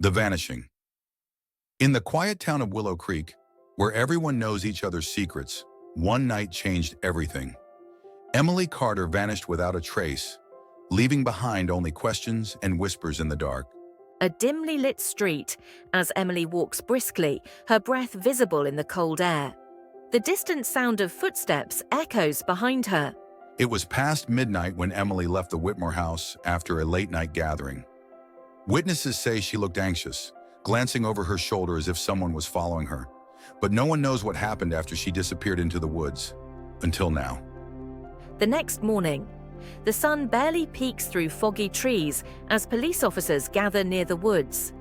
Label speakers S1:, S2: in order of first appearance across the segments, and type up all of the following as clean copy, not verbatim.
S1: The Vanishing. In the quiet town of Willow Creek, where everyone knows each other's secrets, one night changed everything. Emily Carter vanished without a trace, leaving behind only questions and whispers in the dark.
S2: A dimly lit street, as Emily walks briskly, her breath visible in the cold air. The distant sound of footsteps echoes behind her.
S1: It was past midnight when Emily left the Whitmore house after a late-night gathering. Witnesses say she looked anxious, glancing over her shoulder as if someone was following her. But no one knows what happened after she disappeared into the woods, until now.
S2: The next morning, the sun barely peeks through foggy trees as police officers gather near the woods.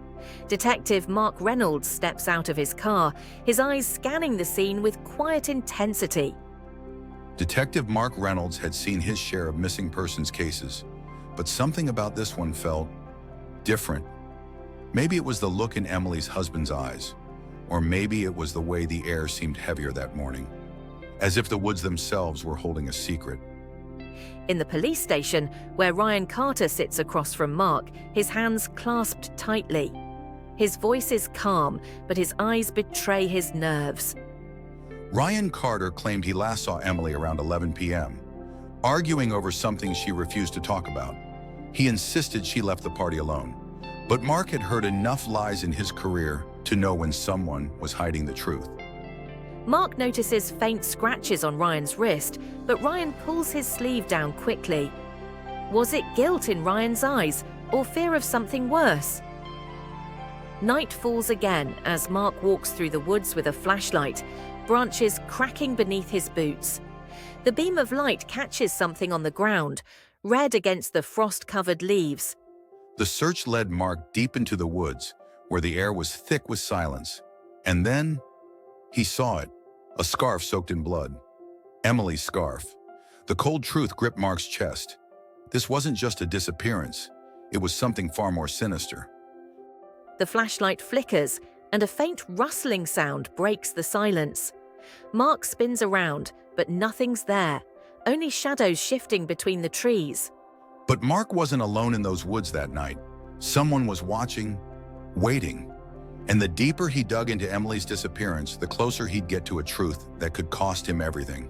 S2: Detective Mark Reynolds steps out of his car, his eyes scanning the scene with quiet intensity.
S1: Detective Mark Reynolds had seen his share of missing persons cases, but something about this one felt different. Maybe it was the look in Emily's husband's eyes, or maybe it was the way the air seemed heavier that morning, as if the woods themselves were holding a secret.
S2: In the police station, where Ryan Carter sits across from Mark, his hands clasped tightly. His voice is calm, but his eyes betray his nerves.
S1: Ryan Carter claimed he last saw Emily around 11 p.m., arguing over something she refused to talk about. He insisted she left the party alone, but Mark had heard enough lies in his career to know when someone was hiding the truth.
S2: Mark notices faint scratches on Ryan's wrist, but Ryan pulls his sleeve down quickly. Was it guilt in Ryan's eyes, or fear of something worse? Night falls again as Mark walks through the woods with a flashlight, branches cracking beneath his boots. The beam of light catches something on the ground, red against the frost-covered leaves.
S1: The search led Mark deep into the woods, where the air was thick with silence. And then he saw it, a scarf soaked in blood. Emily's scarf. The cold truth gripped Mark's chest. This wasn't just a disappearance. It was something far more sinister.
S2: The flashlight flickers, and a faint rustling sound breaks the silence. Mark spins around, but nothing's there, only shadows shifting between the trees.
S1: But Mark wasn't alone in those woods that night. Someone was watching, waiting. And the deeper he dug into Emily's disappearance, the closer he'd get to a truth that could cost him everything.